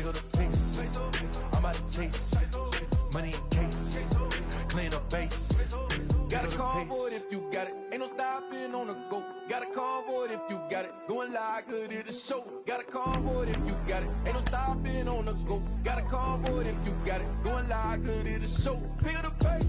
Feel the pace. I'm out of chase. Money in case. Clean up base. Got a call for it if you got it. Ain't no stopping on the go. Got a call for it if you got it. Going live, good at the show. Got a call for it if you got it. Ain't no stopping on the go. Got a call for it if you got it. Going live, good at the show. Feel the pace.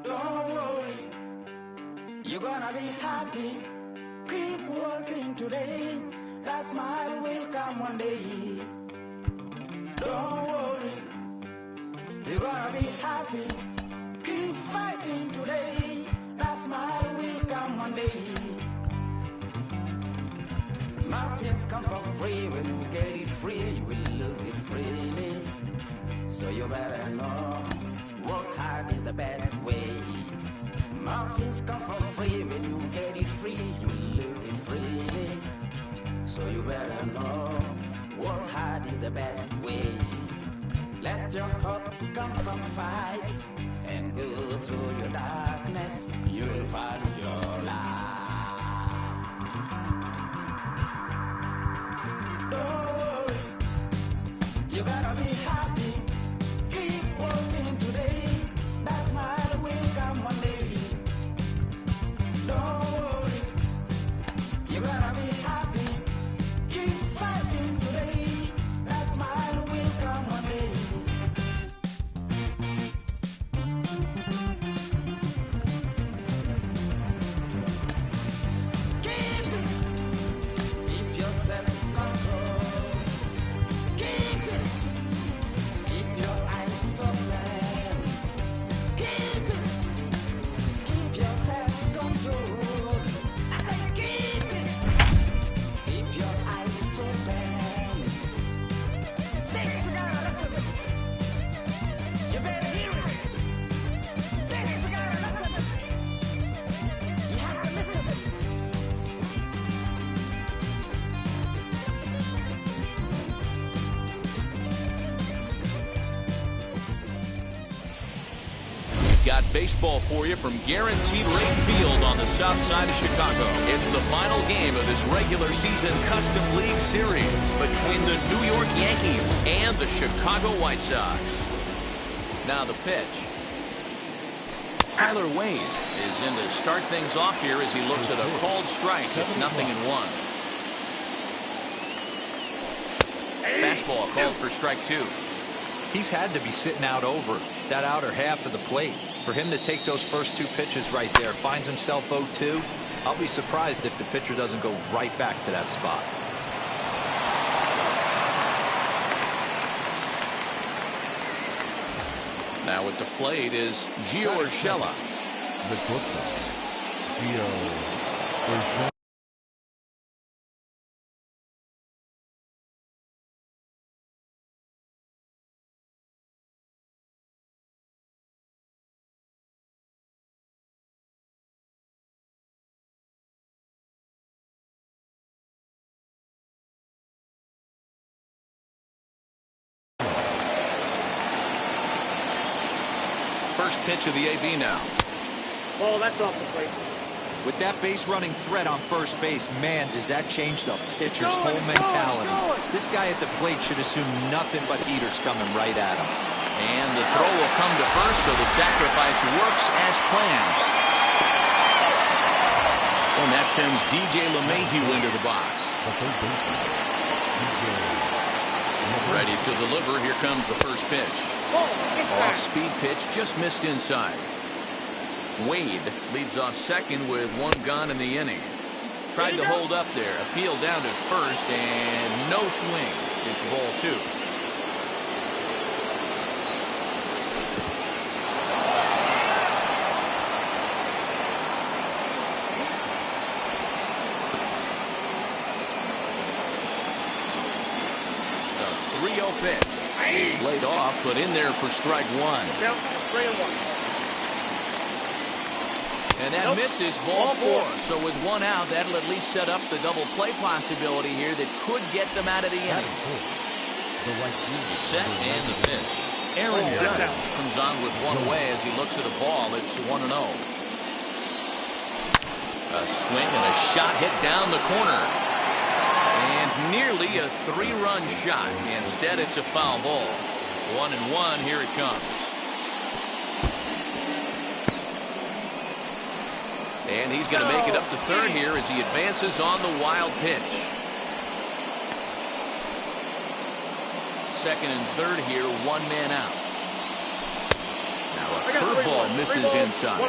Don't worry, you're gonna be happy. Keep working today. That smile will come one day. Don't worry, you're gonna be happy. Keep fighting today. That smile will come one day. Muffins come for free. When you get it free, you will lose it freely. So you better know, work hard is the best way. Muffins come for free. When you get it free, you will lose it freely. So you better know, work hard is the best way. Let's jump up, come from fight, and go through your darkness. You will find your light. Don't worry, you gotta be happy. Keep working today. That smile will come one day. Don't worry, you gotta be happy. Keep fighting today. That smile will come one day. Keep it. Keep your self-control. Keep it. Keep your eyes open. Keep it. Keep your self-control. I said keep it. Keep your eyes open. Ladies, you gotta listen. You better hear it. Ladies, you gotta listen. You have to listen. We've got baseball for you from Guaranteed Rate Field on the south side of Chicago. It's the final game of this regular season Custom League Series between the New York Yankees and the Chicago White Sox. Now the pitch. Tyler Wade is in to start things off here as he looks at a called strike. It's 0-1. Fastball called for strike 2. He's had to be sitting out over that outer half of the plate. For him to take those first 2 pitches right there, finds himself 0-2. I'll be surprised if the pitcher doesn't go right back to that spot. Now at the plate is Gio Urshela. The shortstop, Gio Urshela. First pitch of the AB now. Oh, that's off the plate. With that base running threat on first base, man, does that change the pitcher's whole mentality. This guy at the plate should assume nothing but heaters coming right at him. And the throw will come to first, so the sacrifice works as planned. And that sends DJ LeMahieu into the box. Ready to deliver. Here comes the first pitch. Off-speed pitch, just missed inside. Wade leads off second with 1 gone in the inning. Tried to hold up there. Appeal down to first, and no swing. It's ball 2. The 3-0 pitch. Laid off. off, but in there for strike one. Count 3-1. And that misses ball four. So with one out, that'll at least set up the double play possibility here that could get them out of the inning. The right field. Set and the pitch. Aaron Judge comes on with one away as he looks at a ball. It's 1-0. A swing and a shot hit down the corner. And nearly a 3-run shot. Instead, it's a foul ball. 1-1. Here it comes. And he's going to make it up to third here as he advances on the wild pitch. Second and third here, one man out. Now a curveball misses inside.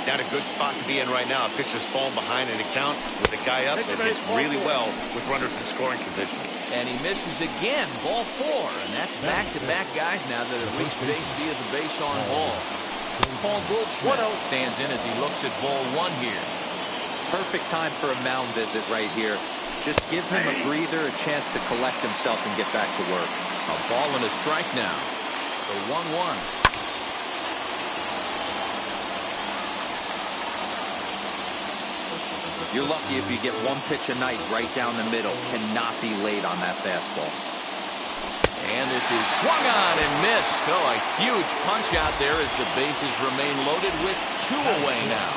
Not a good spot to be in right now. A pitcher's falling behind in the count with the guy up that hits really well with runners in scoring position. And he misses again, ball four. And that's back-to-back guys now that have reached base via the base on ball. Paul Goldschmidt stands in as he looks at ball one here. Perfect time for a mound visit right here. Just give him a breather, a chance to collect himself and get back to work. A ball and a strike now. The 1-1. You're lucky if you get one pitch a night right down the middle. Cannot be late on that fastball. And this is swung on and missed. Oh, a huge punch out there as the bases remain loaded with two away now.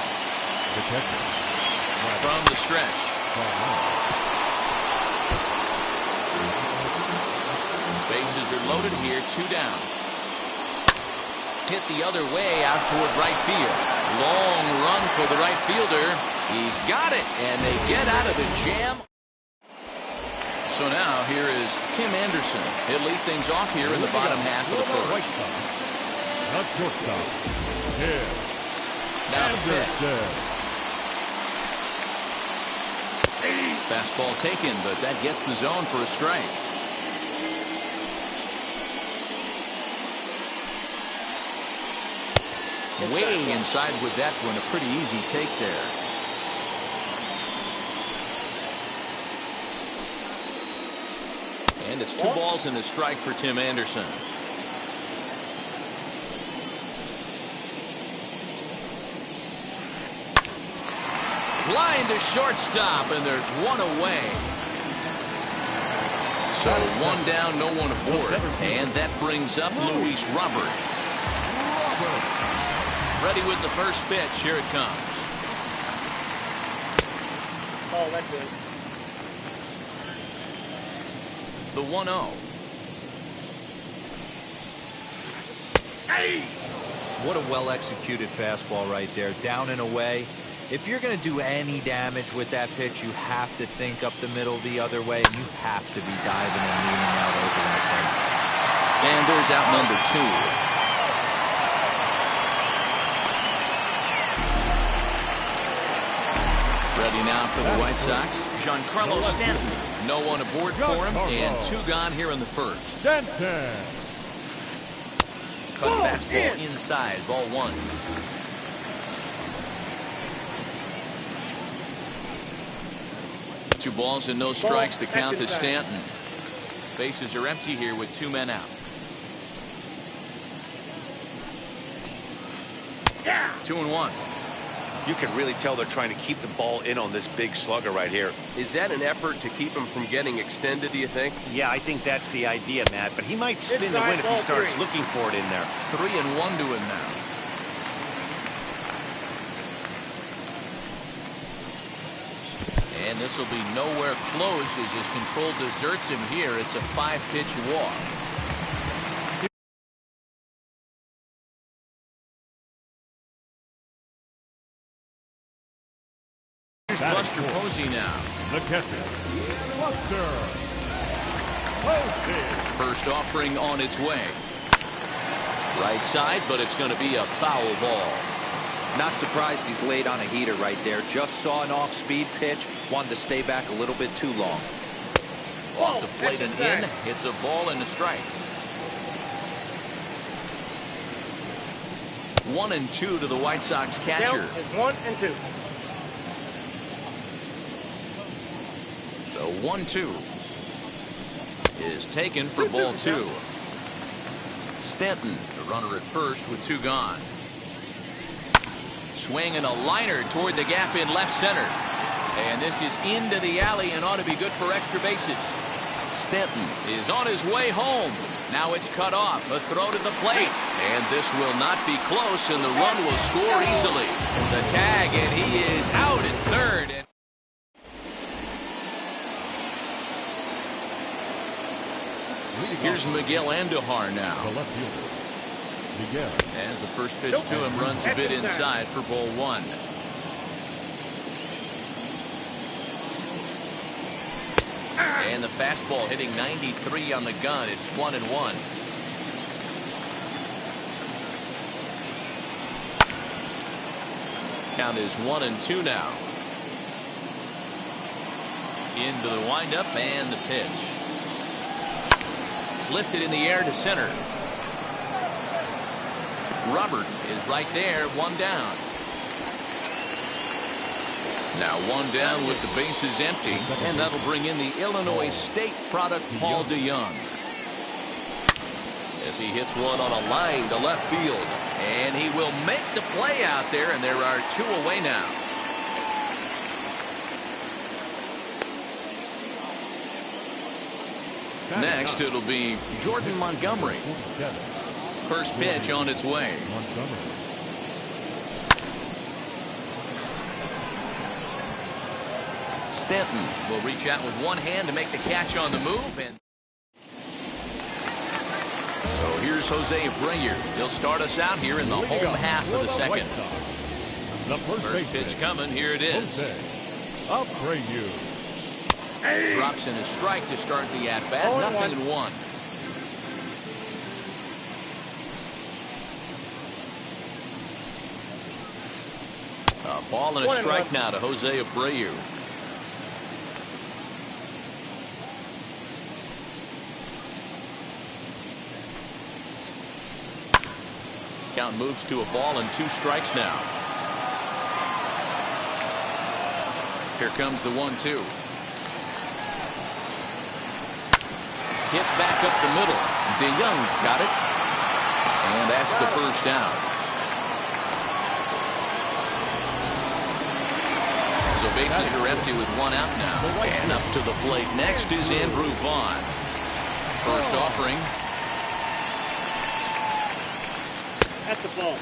The catcher. From the stretch. Bases are loaded here, two down. Hit the other way out toward right field. Long run for the right fielder. He's got it, and they get out of the jam. So now here is Tim Anderson. He'll lead things off here in the bottom half of the first. That's shortstop. Tim Now the pitch. Anderson. Fastball taken, but that gets the zone for a strike. Way inside with that one. A pretty easy take there. And it's 2 balls and a strike for Tim Anderson. Line to shortstop, and there's one away. So one down, no one aboard. And that brings up Luis Robert. Ready with the first pitch. Here it comes. Oh, that's good. The 1-0. Hey! What a well-executed fastball right there. Down and away. If you're going to do any damage with that pitch, you have to think up the middle the other way, and you have to be diving and leaning out over that thing. And there's out number 2. Ready now for the White Sox, Giancarlo Stanton. No one aboard for him, and 2 gone here in the first. Stanton. Cut fastball inside, ball 1. Two balls and no strikes. The count at Stanton. Bases are empty here with 2 men out. 2-1. You can really tell they're trying to keep the ball in on this big slugger right here. Is that an effort to keep him from getting extended, do you think? Yeah, I think that's the idea, Matt. But he might spin the win if he starts looking for it in there. 3-1 to him now. And this will be nowhere close as his control deserts him here. It's a 5-pitch walk. Here's Buster Posey now. The catcher. Buster Posey. First offering on its way. Right side, but it's going to be a foul ball. Not surprised he's laid on a heater right there. Just saw an off-speed pitch. Wanted to stay back a little bit too long. Off the plate and in. It's a ball and a strike. 1-2 to the White Sox catcher. Count is 1-2. The 1-2 is taken for ball 2. Stanton, the runner at first with 2 gone. Swing and a liner toward the gap in left center. And this is into the alley and ought to be good for extra bases. Stanton is on his way home. Now it's cut off. A throw to the plate. And this will not be close, and the run will score easily. The tag, and he is out at third. Here's Miguel Andujar now. The left fielder, Miguel. As the first pitch to him runs a bit inside for ball 1. And the fastball hitting 93 on the gun. It's 1-1. Count is 1-2 now. Into the windup and the pitch. Lifted in the air to center. Robert is right there, 1 down. Now 1 down with the bases empty, and that'll bring in the Illinois State product, Paul DeYoung. As he hits one on a line to left field, and he will make the play out there, and there are 2 away now. Next, it'll be Jordan Montgomery. First pitch on its way. Stanton will reach out with 1 hand to make the catch on the move. And so here's Jose Abreu. He'll start us out here in the home half of the second. First pitch coming. Here it is. Abreu. Drops in a strike to start the at-bat. 0-1. A ball and a strike now to Jose Abreu. Count moves to a ball and 2 strikes now. Here comes the 1-2. Hit back up the middle. DeYoung's got it. And that's the first down. So bases are empty with 1 out now. And up to the plate next is Andrew Vaughn. First offering. That's the ball.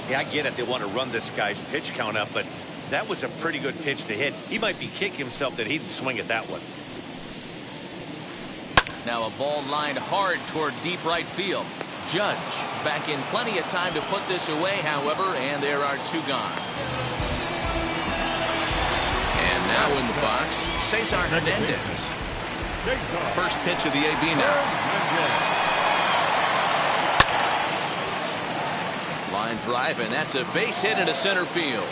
Yeah, I get it. They want to run this guy's pitch count up, but that was a pretty good pitch to hit. He might be kicking himself that he didn't swing at that one. Now a ball lined hard toward deep right field. Judge is back in plenty of time to put this away, however, and there are 2 gone. And now in the box, Cesar Hernandez. First pitch of the AB now. Line drive, and that's a base hit into center field.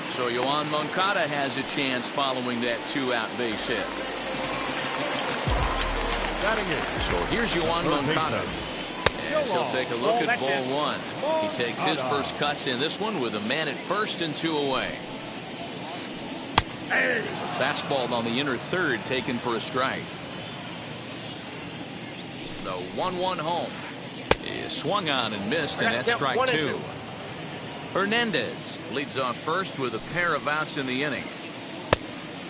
So Yoan Moncada has a chance following that 2-out base hit. So here's Yoan Moncada. As he'll take a look at ball 1. He takes his first cuts in this one with a man at first and 2 away. There's a fastball on the inner third taken for a strike. The 1-1 home is swung on and missed, and that's strike 2. Hernandez leads off first with a pair of outs in the inning.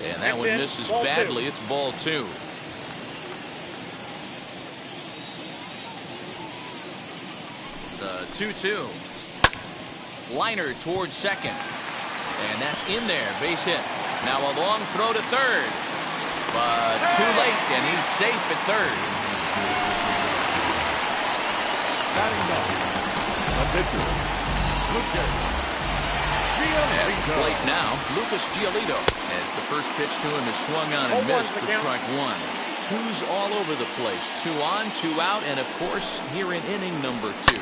And that one misses badly. It's ball 2. The 2-2. Liner towards second. And that's in there. Base hit. Now a long throw to third. But too late, and he's safe at third. At the plate now, Lucas Giolito, as the first pitch to him is swung on and missed for strike 1. 2's all over the place. 2 on, 2 out, and of course here in inning number 2.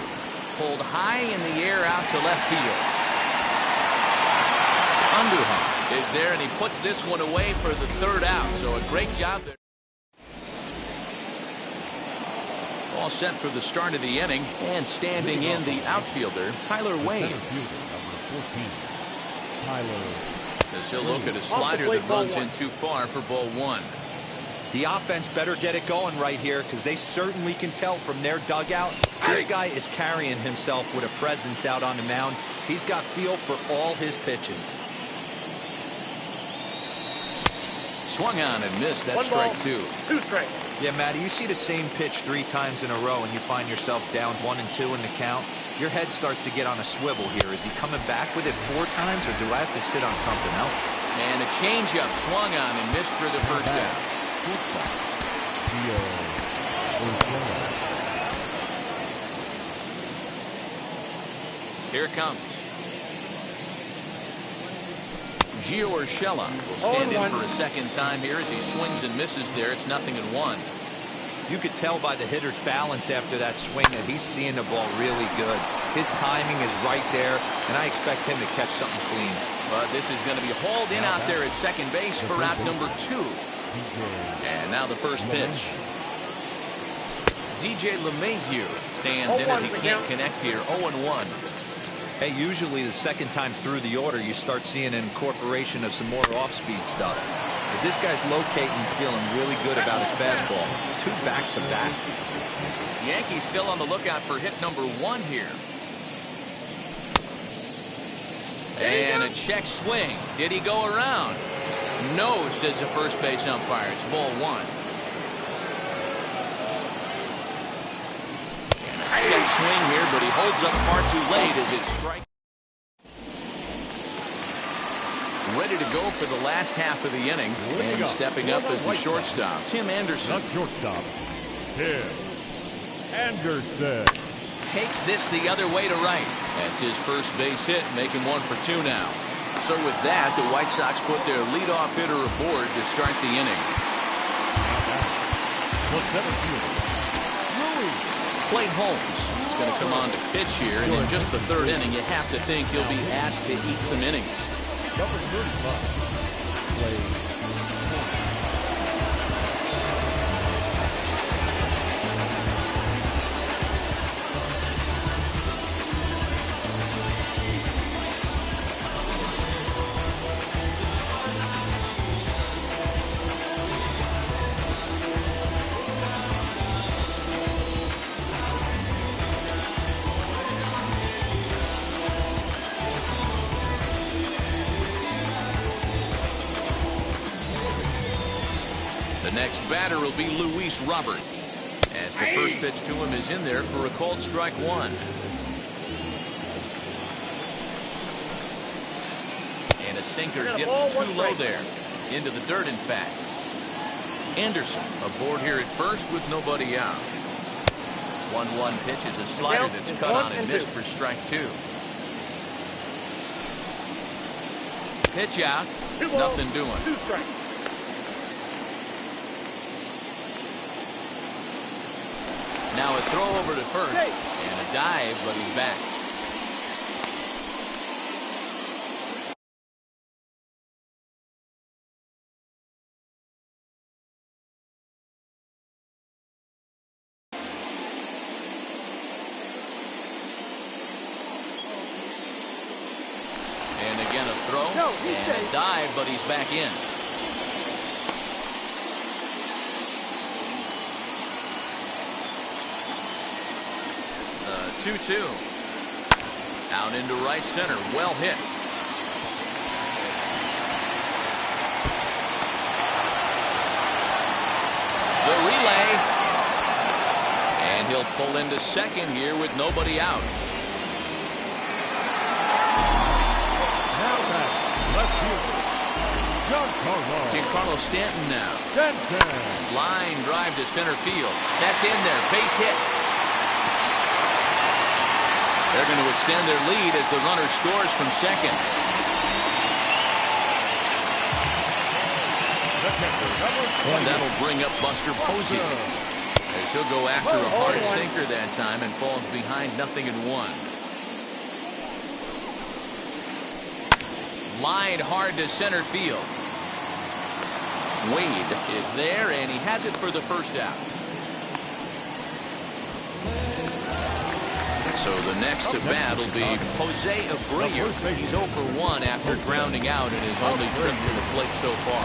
Pulled high in the air out to left field. Andujar is there, and he puts this one away for the 3rd out. So a great job there. All set for the start of the inning, and standing in the outfielder, Tyler Wade. As he'll look at a slider that runs in too far for ball one. The offense better get it going right here because they certainly can tell from their dugout. This guy is carrying himself with a presence out on the mound. He's got feel for all his pitches. Swung on and missed. That's strike two. 2 strikes. Yeah, Matty, you see the same pitch 3 times in a row and you find yourself down 1 and 2 in the count. Your head starts to get on a swivel here. Is he coming back with it 4 times, or do I have to sit on something else? And a changeup swung on and missed for the first out. Here it comes. Gio Urshela will stand in for a second time here as he swings and misses there. It's 0-1. You could tell by the hitter's balance after that swing that he's seeing the ball really good. His timing is right there, and I expect him to catch something clean. But this is going to be hauled in out there at second base for out number 2. And now the first pitch. DJ LeMahieu stands in as he can't connect here. 0-1. Hey, usually the second time through the order, you start seeing an incorporation of some more off-speed stuff. But this guy's locating, feeling really good about his fastball. 2 back-to-back. Yankees still on the lookout for hit number 1 here. And a check swing. Did he go around? No, says the first base umpire. It's ball 1. And a check swing here, but he holds up far too late as it's strike. Ready to go for the last half of the inning. And stepping up as the shortstop, Tim Anderson. The shortstop, Tim Anderson. Takes this the other way to right. That's his first base hit, making 1 for 2 now. So with that, the White Sox put their leadoff hitter aboard to start the inning. Clay Holmes is going to come on to pitch here, and in just the 3rd inning, you have to think he'll be asked to eat some innings. Number 35, Clay. The next batter will be Luis Robert, as the first pitch to him is in there for a called strike 1. And a sinker dips too low there. Into the dirt, in fact. Anderson aboard here at first with nobody out. 1-1 pitch is a slider that's cut on and missed for strike 2. Pitch out. Nothing doing. 2 strikes. Now a throw over to first, and a dive, but he's back. And again a throw, and a dive, but he's back in. 2-2. Out into right center. Well hit. The relay. And he'll pull into second here with nobody out. Now back, left fielder, Giancarlo Stanton now. Stanton. Line drive to center field. That's in there. Base hit. They're going to extend their lead as the runner scores from second. And that'll bring up Buster Posey, as he'll go after a hard sinker that time and falls behind 0-1. Line hard to center field. Wade is there, and he has it for the first out. So the next to bat will be Jose Abreu. He's 0 for 1 after grounding out in his only trip to the plate so far.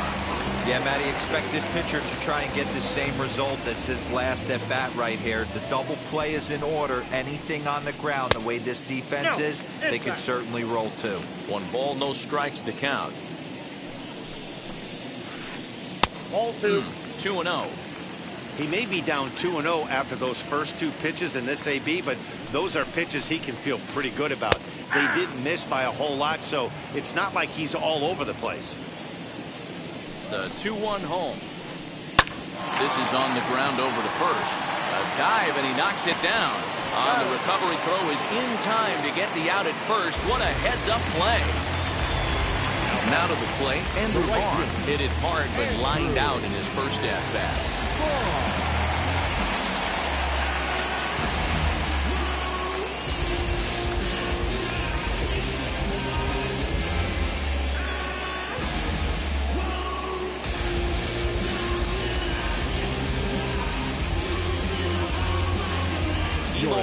Yeah, Matty, expect this pitcher to try and get the same result as his last at bat right here. The double play is in order. Anything on the ground, the way this defense is, they could certainly roll too. 1 ball, no strikes to count. Ball 2. 2-0. He may be down 2-0 after those first 2 pitches in this AB, but those are pitches he can feel pretty good about. They didn't miss by a whole lot, so it's not like he's all over the place. The 2-1 home. This is on the ground over to first. A dive, and he knocks it down. On the recovery throw is in time to get the out at first. What a heads-up play. Now to the plate, and Vaughn hit it hard, but lined out in his first at-bat.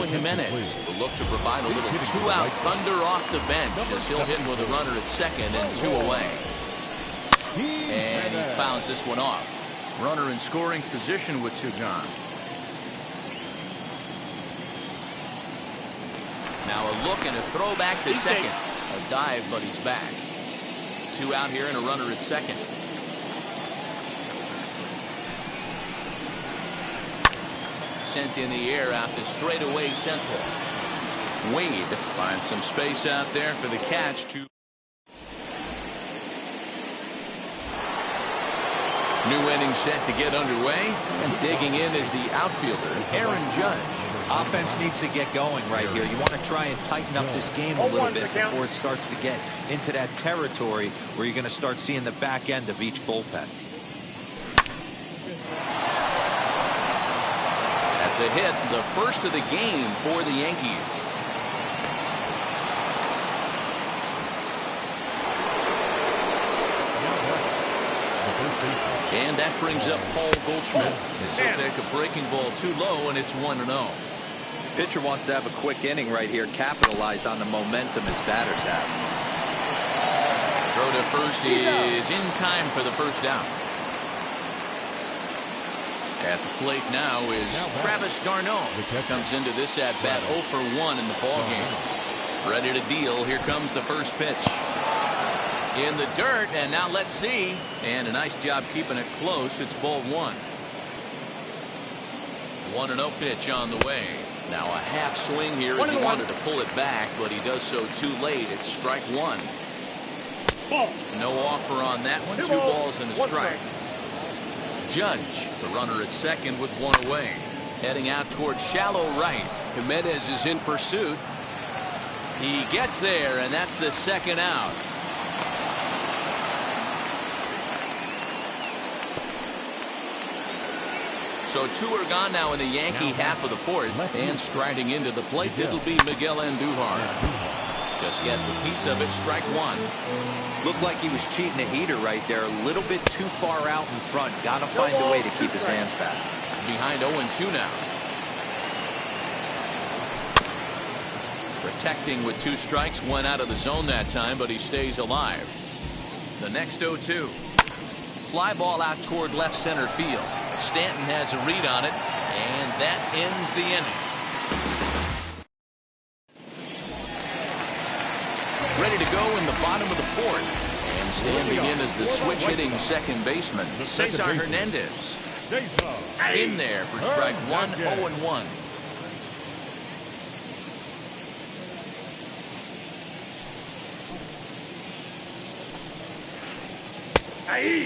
Jimenez will look to provide a little 2-out thunder off the bench as he'll hit with a runner at second and 2 away. And he fouls this one off. Runner in scoring position with 2 gone. Now a look and a throw back to second. A dive, but he's back. 2 out here and a runner at second. Sent in the air out to straightaway central. Wade finds some space out there for the catch to. New inning set to get underway, and digging in is the outfielder, Aaron Judge. Offense needs to get going right here. You want to try and tighten up this game a little bit before it starts to get into that territory where you're going to start seeing the back end of each bullpen. That's a hit, the first of the game for the Yankees. And that brings up Paul Goldschmidt. This will take a breaking ball too low, and it's 1-0. Pitcher wants to have a quick inning right here, capitalize on the momentum his batters have. Throw to first is in time for the first out. At the plate now is Travis d'Arnaud. Comes into this at bat 0 for 1 in the ballgame. Ready to deal. Here comes the first pitch. In the dirt, and now let's see. And a nice job keeping it close. It's ball 1. 1-0 pitch on the way. Now a half swing here as he wanted to pull it back, but he does so too late. It's strike 1. No offer on that one. 2 balls and a strike. Judge, the runner at second with 1 away. Heading out towards shallow right. Jimenez is in pursuit. He gets there, and that's the second out. So 2 are gone now in the Yankee half of the 4th. And striding into the plate, it'll be Miguel Andujar. Just gets a piece of it, strike 1. Looked like he was cheating a heater right there. A little bit too far out in front. Got to find a way to keep his hands back. Behind 0-2 now. Protecting with 2 strikes. Went out of the zone that time, but he stays alive. The next 0-2. Fly ball out toward left center field. Stanton has a read on it, and that ends the inning. Ready to go in the bottom of the 4th. And standing in as the switch hitting second baseman, Cesar Hernandez. In there for strike 1, 0-1.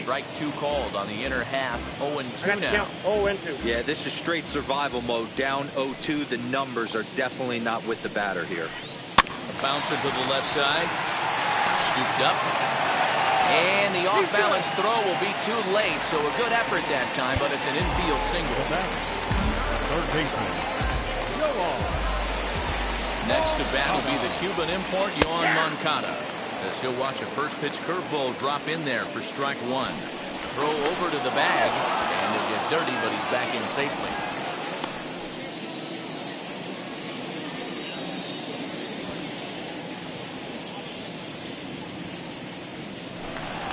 Strike 2 called on the inner half. 0-2 now. 0-2. Yeah, this is straight survival mode. Down 0-2. The numbers are definitely not with the batter here. A bouncer to the left side. Scooped up. And the off-balance throw will be too late. So a good effort that time, but it's an infield single. Third baseman. Next to bat will be the Cuban import, Yoan Moncada. As he'll watch a first pitch curveball drop in there for strike 1. Throw over to the bag, and he'll get dirty, but he's back in safely.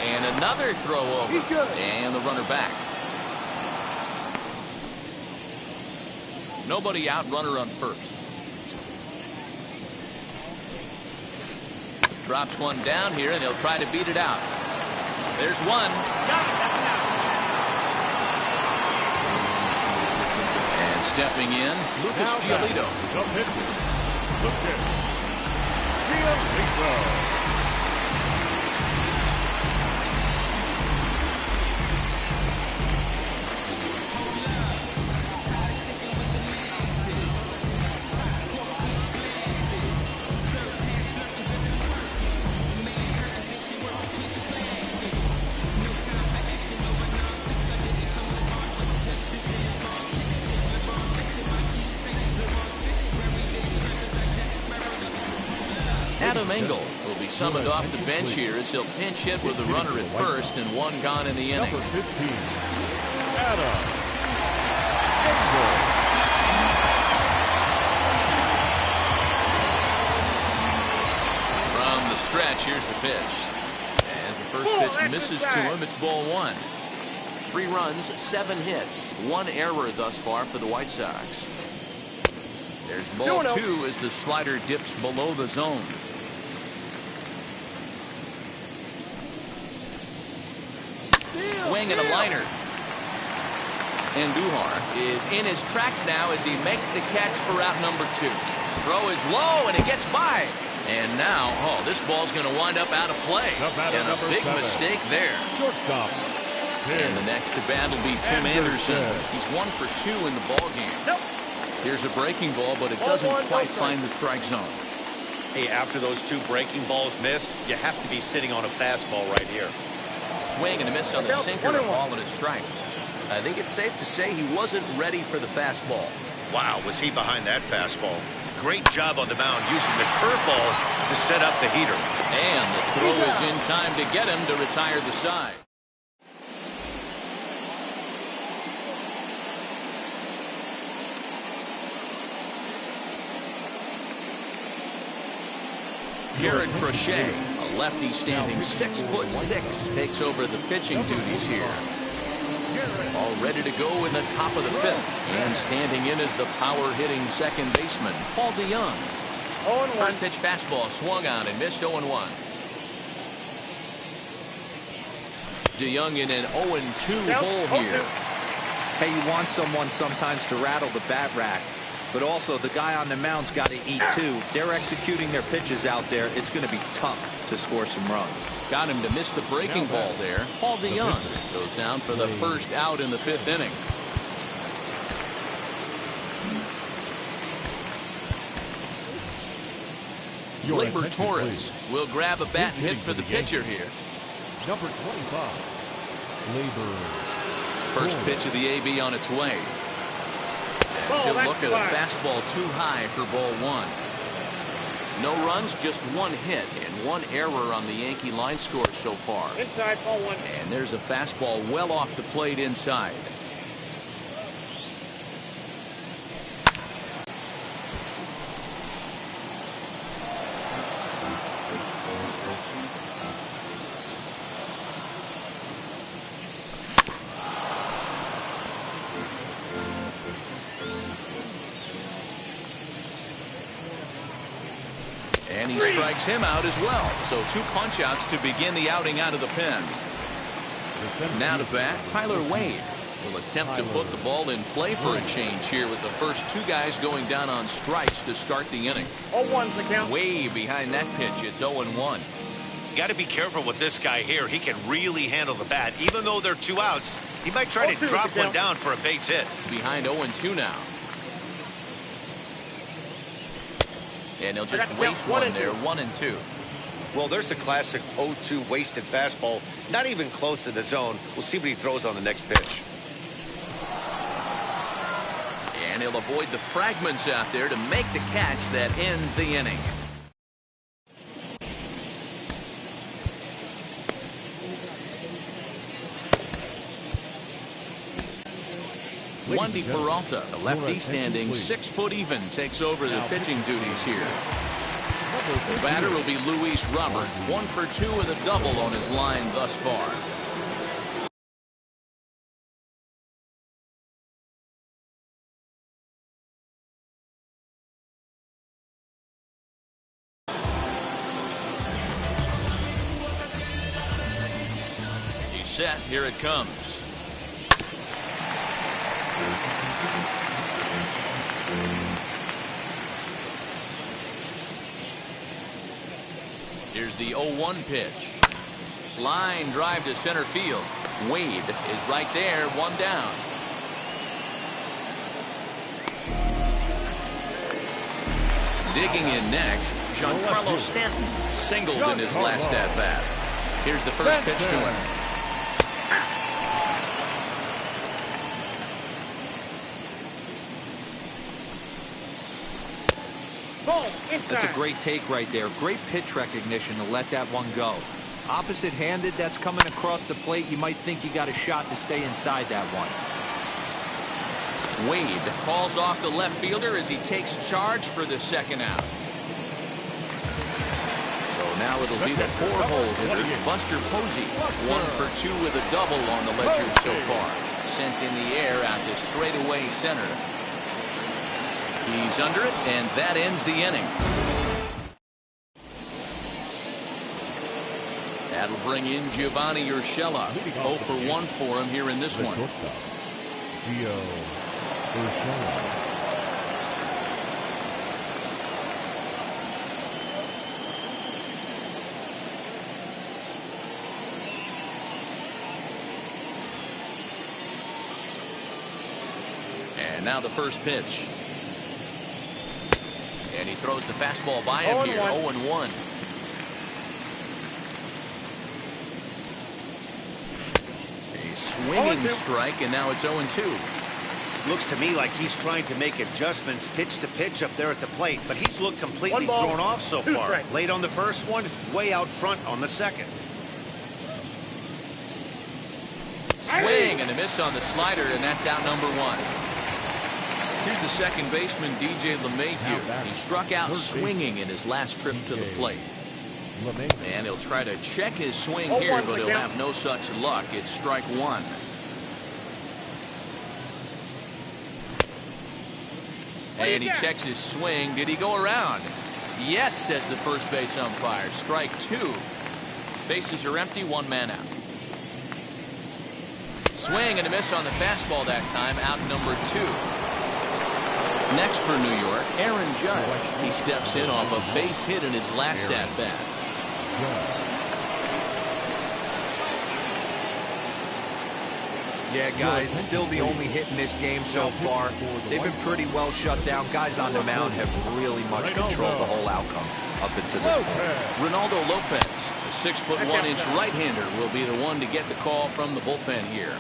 And another throw over. He's good. And the runner back. Nobody out, runner on first. Drops one down here, and he'll try to beat it out. There's one. And stepping in, Lucas Giolito. The pitcher, Lucas Giolito. Adam Engel will be summoned off the bench here as he'll pinch hit with the runner at first and one gone in the inning. Number 15, Adam Engel. From the stretch, here's the pitch. As the first pitch misses to him, it's ball one. 3 runs, 7 hits, 1 error thus far for the White Sox. There's ball 2 as the slider dips below the zone. Swing and a liner. Andujar is in his tracks now as he makes the catch for out number 2. Throw is low and it gets by. And now, this ball's going to wind up out of play. And a big mistake there. Shortstop. And the next to bat will be Tim Anderson. He's 1 for 2 in the ball game. Here's a breaking ball, but it doesn't quite find the strike zone. Hey, after those 2 breaking balls missed, you have to be sitting on a fastball right here. Swing and a miss on the sinker, a ball and a strike. I think it's safe to say he wasn't ready for the fastball. Wow, was he behind that fastball. Great job on the mound using the curveball to set up the heater. And the throw is in time to get him to retire the side. Garrett Crochet, a lefty standing 6'6", takes over the pitching duties here. All ready to go in the top of the 5th. And standing in is the power-hitting second baseman, Paul DeYoung. First pitch fastball swung on and missed 0-1. DeYoung in an 0-2 hole here. Hey, you want someone sometimes to rattle the bat rack, but also the guy on the mound's got to eat too. They're executing their pitches out there. It's going to be tough to score some runs. Got him to miss the breaking ball there. Paul DeYoung goes down for the first out in the 5th inning. Gleyber Torres will grab a bat and hit for the pitcher here. Number 25, Gleyber. First pitch of the AB on its way. And she'll look at a fastball too high for ball 1. No runs, just 1 hit and 1 error on the Yankee line score so far. Inside, ball 1. And there's a fastball well off the plate inside. And he strikes him out as well. So 2 punch-outs to begin the outing out of the pen. Now to bat, Tyler Wade will attempt to put the ball in play for a change here with the first 2 guys going down on strikes to start the inning. 0-1's the count. Way behind that pitch, it's 0-1. You got to be careful with this guy here. He can really handle the bat. Even though they're 2 outs, he might try to drop one down for a base hit. Behind 0-2 now. And he'll just waste one there, 1-2. Well, there's the classic 0-2 wasted fastball. Not even close to the zone. We'll see what he throws on the next pitch. And he'll avoid the fragments out there to make the catch that ends the inning. Wandy Peralta, the lefty standing 6 foot even, takes over the pitching duties here. The batter will be Luis Robert, 1 for 2 with a double on his line thus far. He's set. Here it comes. Here's the 0-1 pitch. Line drive to center field. Wade is right there, 1 down. Digging in next, Giancarlo Stanton singled in his last at-bat. Here's the first pitch to him. That's a great take right there. Great pitch recognition to let that one go. Opposite-handed, that's coming across the plate. You might think you got a shot to stay inside that one. Wade calls off the left fielder as he takes charge for the second out. So now it'll be the 4-hole hitter, Buster Posey. 1 for 2 with a double on the ledger so far. Sent in the air out to straightaway center. He's under it, and that ends the inning. That'll bring in Giovanni Urshela. 0 for 1 for him here in this one. Gio Urshela. And now the first pitch. And he throws the fastball by him here. 0-1. A swinging strike, and now it's 0-2. Looks to me like he's trying to make adjustments pitch to pitch up there at the plate, but he's looked completely thrown off so far. Late on the first one, way out front on the second. Swing and a miss on the slider, and that's out number 1. Here's the second baseman, DJ LeMahieu. He struck out swinging in his last trip to the plate. And he'll try to check his swing here, but he'll have no such luck. It's strike 1. And he checks his swing. Did he go around? Yes, says the first base umpire. Strike 2. Bases are empty, 1 man out. Swing and a miss on the fastball that time. Out number 2. Next for New York, Aaron Judge. He steps in off a base hit in his last at-bat. Yeah, guys, still the only hit in this game so far. They've been pretty well shut down. Guys on the mound have really much controlled the whole outcome up until this point. Ronaldo Lopez, the 6'1" right-hander, will be the one to get the call from the bullpen here.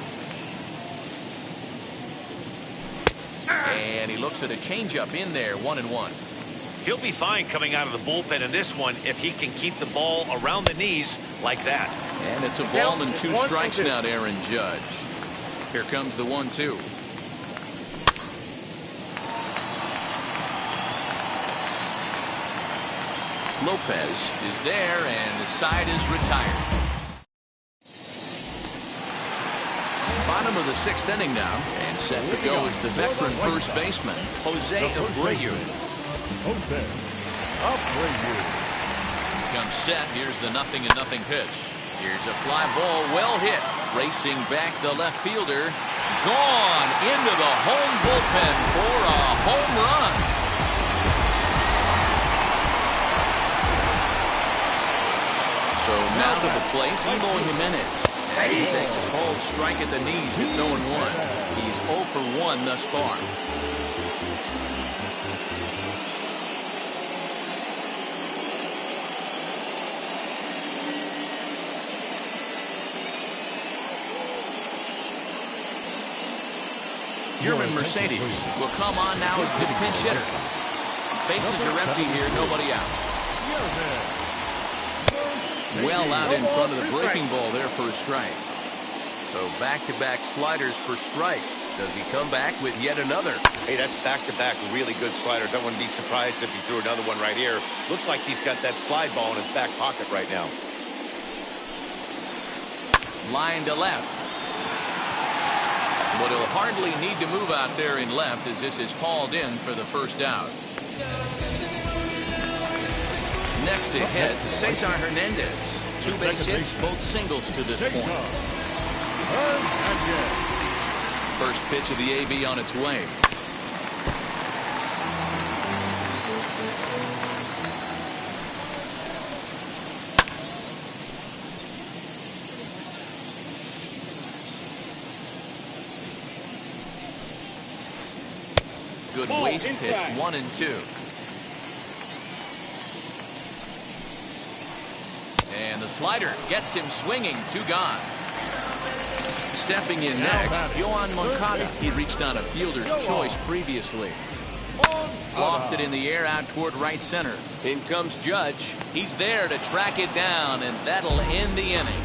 And he looks at a changeup in there, 1-1. He'll be fine coming out of the bullpen in this one if he can keep the ball around the knees like that. And it's a ball and 2 strikes now to Aaron Judge. Here comes the 1-2. Lopez is there, and the side is retired. Bottom of the 6th inning now, and set to go is the veteran first baseman, Jose Abreu. Comes set. Here's the 0-0 pitch. Here's a fly ball, well hit. Racing back the left fielder. Gone into the home bullpen for a home run. So now to the plate, Eloy Jimenez. As he takes a cold strike at the knees, it's 0-1. He's 0 for 1 thus far. Yerman Mercedes will come on now as the pinch hitter. Bases are empty here, nobody out. Well out in front of the breaking ball there for a strike. So back-to-back sliders for strikes. Does he come back with yet another? Hey, that's back-to-back really good sliders. I wouldn't be surprised if he threw another one right here. Looks like he's got that slide ball in his back pocket right now. Line to left. But he'll hardly need to move out there in left as this is hauled in for the first out. Next to hit, Cesar Hernandez. 2 base hits, both singles to this point. First pitch of the AB on its way. Good waist pitch, 1-2. And the slider gets him swinging, 2 gone. Stepping in next, Yohan Moncada. He reached on a fielder's choice previously. Lofted in the air out toward right center. In comes Judge. He's there to track it down, and that'll end the inning.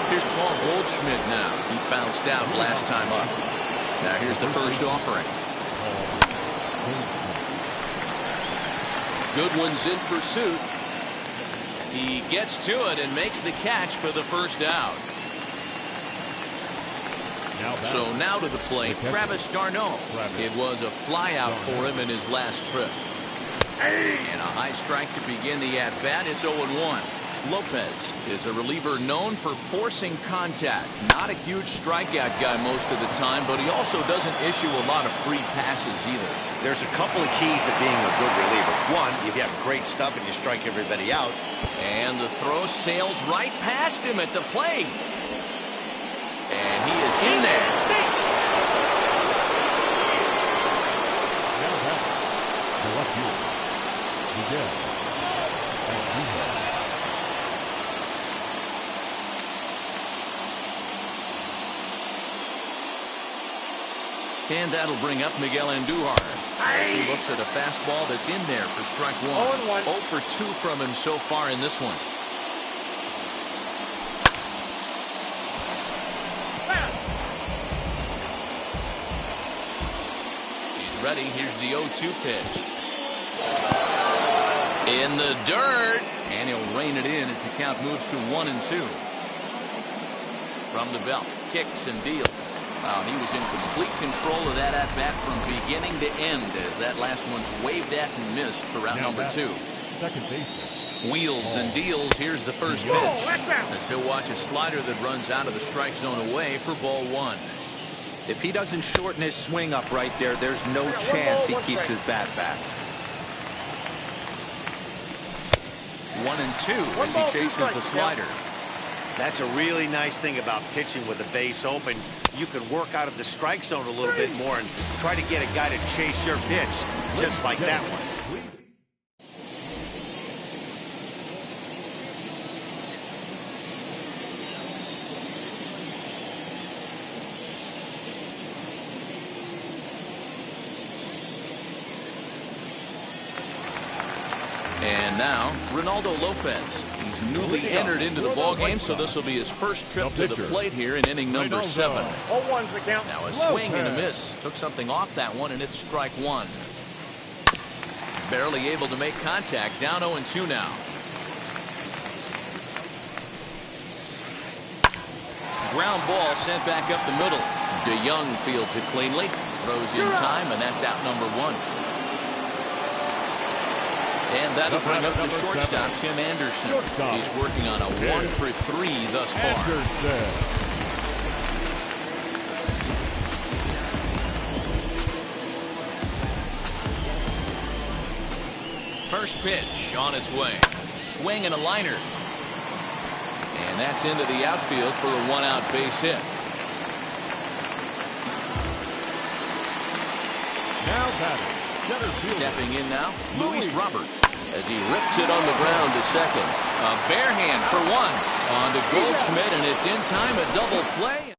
Here's Paul Goldschmidt now. He bounced out last time up. Now here's the first offering. Goodwin's in pursuit. He gets to it and makes the catch for the first out. So now to the plate, Travis d'Arnaud. It was a flyout for him in his last trip. And a high strike to begin the at-bat. It's 0-1. Lopez is a reliever known for forcing contact. Not a huge strikeout guy most of the time, but he also doesn't issue a lot of free passes either. There's a couple of keys to being a good reliever. One, if you have great stuff and you strike everybody out. And the throw sails right past him at the plate. And he is in there. And that'll bring up Miguel Andujar as he looks at a fastball that's in there for strike 1. 0 for 2 from him so far in this one. He's ready. Here's the 0-2 pitch. In the dirt. And he'll rein it in as the count moves to 1-2. From the belt. Kicks and deals. He was in complete control of that at-bat from beginning to end as that last one's waved at and missed for round number 2. Second baseman. Wheels and deals. Here's the first pitch. As he'll watch a slider that runs out of the strike zone away for ball 1. If he doesn't shorten his swing up right there, there's no chance he keeps his bat back. 1-2 as he chases the slider. That's a really nice thing about pitching with the base open. You can work out of the strike zone a little bit more and try to get a guy to chase your pitch, just like that one. And now, Ronaldo Lopez. He's newly entered into the ballgame, so this will be his first trip to the plate here in inning number 7. 0-1's the count. Now a swing and a miss. Took something off that one, and it's strike 1. Barely able to make contact. Down 0-2 now. Ground ball sent back up the middle. DeYoung fields it cleanly. Throws in time, and that's out number 1. And that'll bring up the shortstop, Tim Anderson. He's working on a 1 for 3 thus far. First pitch on its way. Swing and a liner. And that's into the outfield for a 1-out base hit. Now batting. Stepping in now, Luis Robert. as he rips it on the ground to second. A bare hand for one on to Goldschmidt, and it's in time, a double play.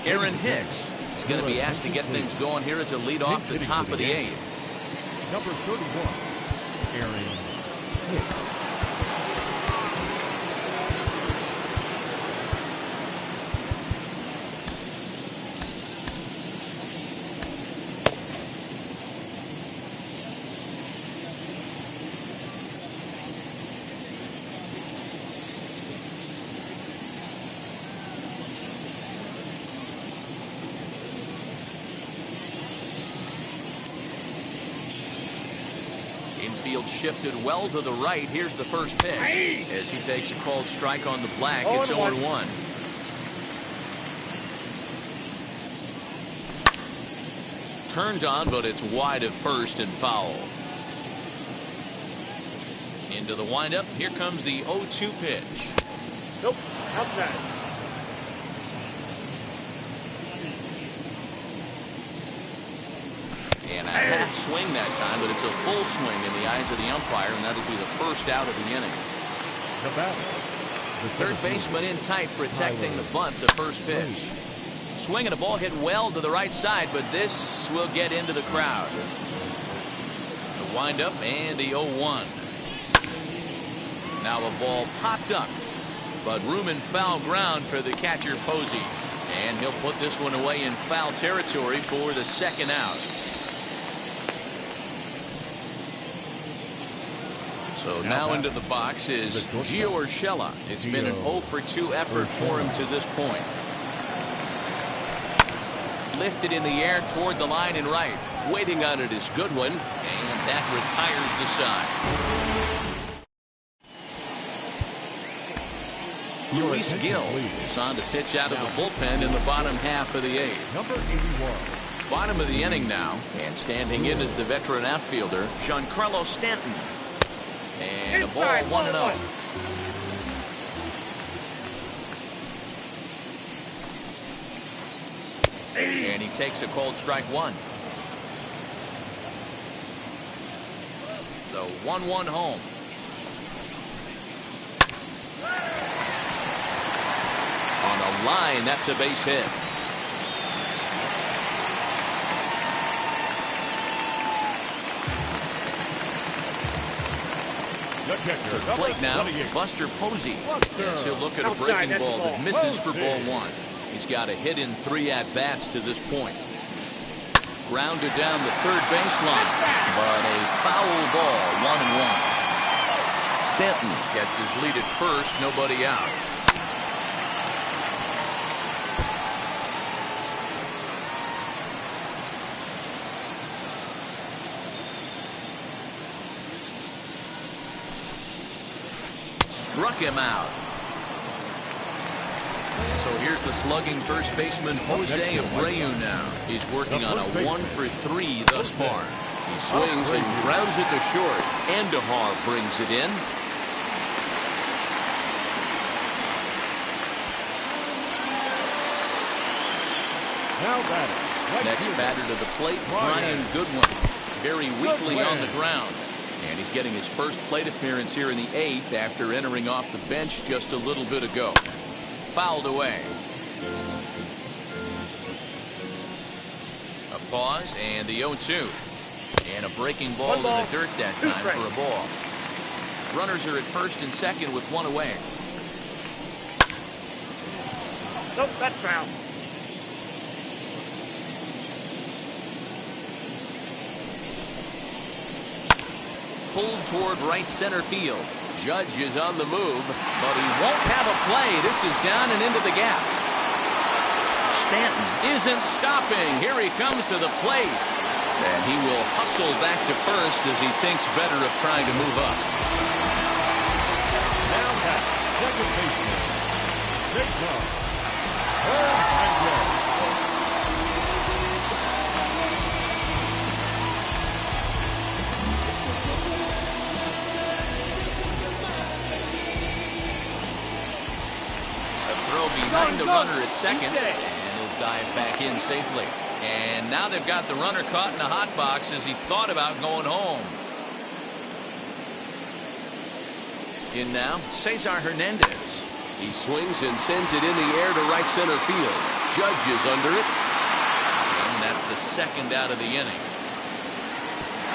Aaron Hicks is going to be asked to get things going here as a lead off the top of the 8th. Number 31, Aaron Hicks. Infield shifted well to the right. Here's the first pitch. As he takes a called strike on the black, it's 0-1. Turned on, but it's wide of first and foul. Into the windup. Here comes the 0-2 pitch. Nope. Outside. And a half swing that time, but it's a full swing in the eyes of the umpire, and that'll be the first out of the inning. The batter, the third baseman in tight, protecting the bunt, the first pitch. Swinging a ball hit well to the right side, but this will get into the crowd. The windup and the 0-1. Now a ball popped up, but room and foul ground for the catcher Posey. And he'll put this one away in foul territory for the second out. So now into the box is Gio Urshela. It's been an 0-for-2 effort for him to this point. Lifted in the air toward the line and right. Waiting on it is Goodwin, and that retires the side. Luis Gil is on to pitch out of the bullpen in the bottom half of the 8th. Number 81. Bottom of the inning now, and standing in is the veteran outfielder, Giancarlo Stanton. And a ball 1-0. And he takes a called strike 1. The 1-1 home. On a line, that's a base hit. To the plate now, Buster Posey. As he'll look at a breaking ball that misses for ball 1. He's got a hit in 3 at-bats to this point. Grounded down the third baseline, but a foul ball, 1-1. Stanton gets his lead at first, nobody out. Struck him out. So here's the slugging first baseman Jose Abreu now. He's working on a 1-for-3 thus far. He swings and grounds it to short. Andujar brings it in. Next batter to the plate, Brian Goodwin. Very weakly on the ground. And he's getting his first plate appearance here in the 8th after entering off the bench just a little bit ago. Fouled away. A pause and the 0-2. And a breaking ball in the dirt that time for a ball. Runners are at first and second with 1 away. Nope, that's foul. Pulled toward right center field. Judge is on the move, but he won't have a play. This is down and into the gap. Stanton isn't stopping. Here he comes to the plate. And he will hustle back to first as he thinks better of trying to move up. Now back, second baseman, Jacob. behind the runner at second, and he'll dive back in safely. And now they've got the runner caught in a hot box as he thought about going home. In now, Cesar Hernandez. He swings and sends it in the air to right center field. Judge is under it. And that's the second out of the inning.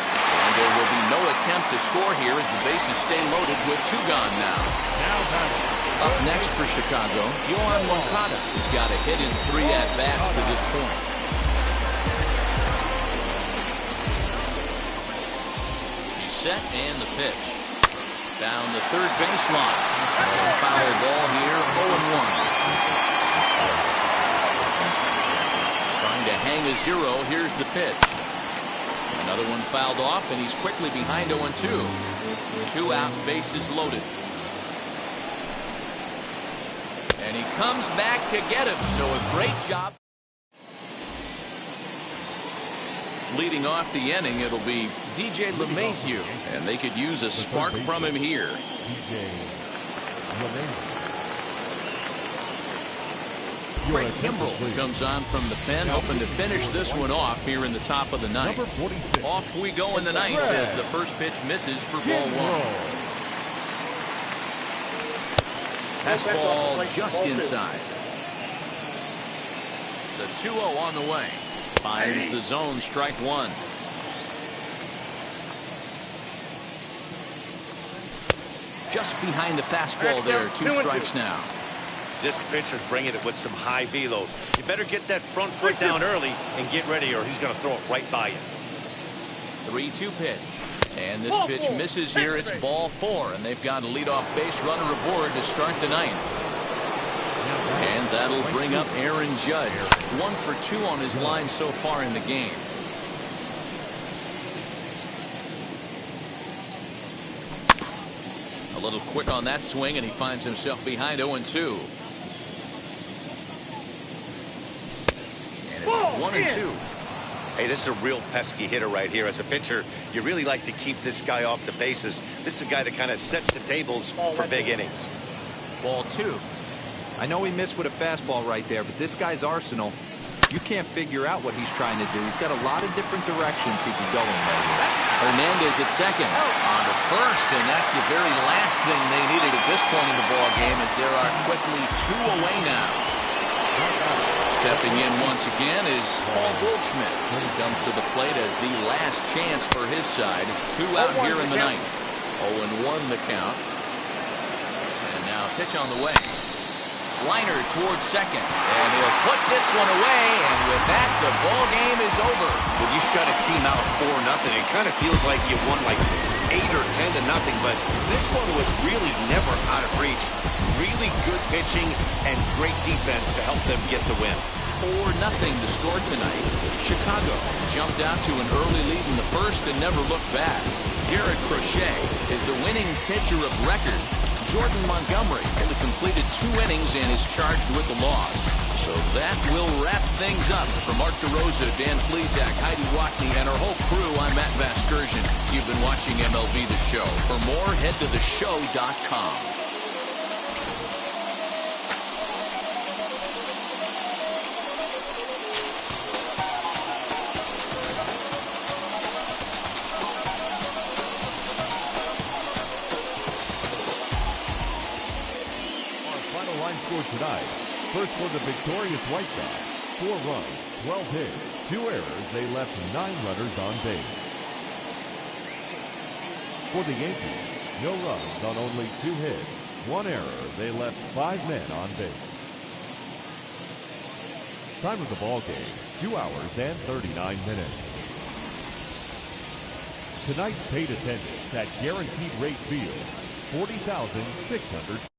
And there will be no attempt to score here as the bases stay loaded with two gone now. Up next for Chicago, Yohan Moncada has got a hit in 3 at-bats to this point. He's set and the pitch. Down the third baseline. Foul ball here, 0-1. Trying to hang a 0. Here's the pitch. Another one fouled off, and he's quickly behind 0-2. 2 out, bases loaded. And he comes back to get him, so a great job. Leading off the inning, it'll be DJ LeMahieu, and they could use a spark from him here. Craig Kimbrell comes on from the pen, hoping to finish this one off here in the top of the ninth. Off we go in the ninth as the first pitch misses for ball 1. Fastball just inside. The 2-0 on the way. Finds the zone, strike 1. Just behind the fastball there. 2 strikes now. This pitcher's bringing it with some high velo. You better get that front foot down early and get ready, or he's going to throw it right by you. 3-2 pitch. And this pitch misses here. It's ball 4, and they've got a leadoff base runner aboard to start the ninth. And that'll bring up Aaron Judge. 1 for 2 on his line so far in the game. A little quick on that swing, and he finds himself behind 0-2. And it's 1-2. Hey, this is a real pesky hitter right here. As a pitcher, you really like to keep this guy off the bases. This is a guy that kind of sets the tables for big innings. Ball 2. I know he missed with a fastball right there, but this guy's arsenal, you can't figure out what he's trying to do. He's got a lot of different directions he can go in right here. Hernandez at second. On to first, and that's the very last thing they needed at this point in the ball game, as there are quickly 2 away now. Stepping in once again is Paul Goldschmidt. He comes to the plate as the last chance for his side. 2 out here in the ninth. 0-1 the count. And now pitch on the way. Liner towards second, and he'll put this one away, and with that, the ball game is over. When you shut a team out 4-0, it kind of feels like you won like 8 or 10-0, but this one was really never out of reach. Really good pitching and great defense to help them get the win. 4-0 the score tonight. Chicago jumped out to an early lead in the first and never looked back. Garrett Crochet is the winning pitcher of record. Jordan Montgomery only completed 2 innings and is charged with the loss. So that will wrap things up. For Mark DeRosa, Dan Plesac, Heidi Wackney, and our whole crew, I'm Matt Vasgersian. You've been watching MLB The Show. For more, head to theshow.com. Score tonight. First for the victorious White Sox, 4 runs, 12 hits, 2 errors. They left 9 runners on base. For the Yankees, no runs on only 2 hits, 1 error. They left 5 men on base. Time of the ball game, 2 hours and 39 minutes. Tonight's paid attendance at Guaranteed Rate Field, 40,600.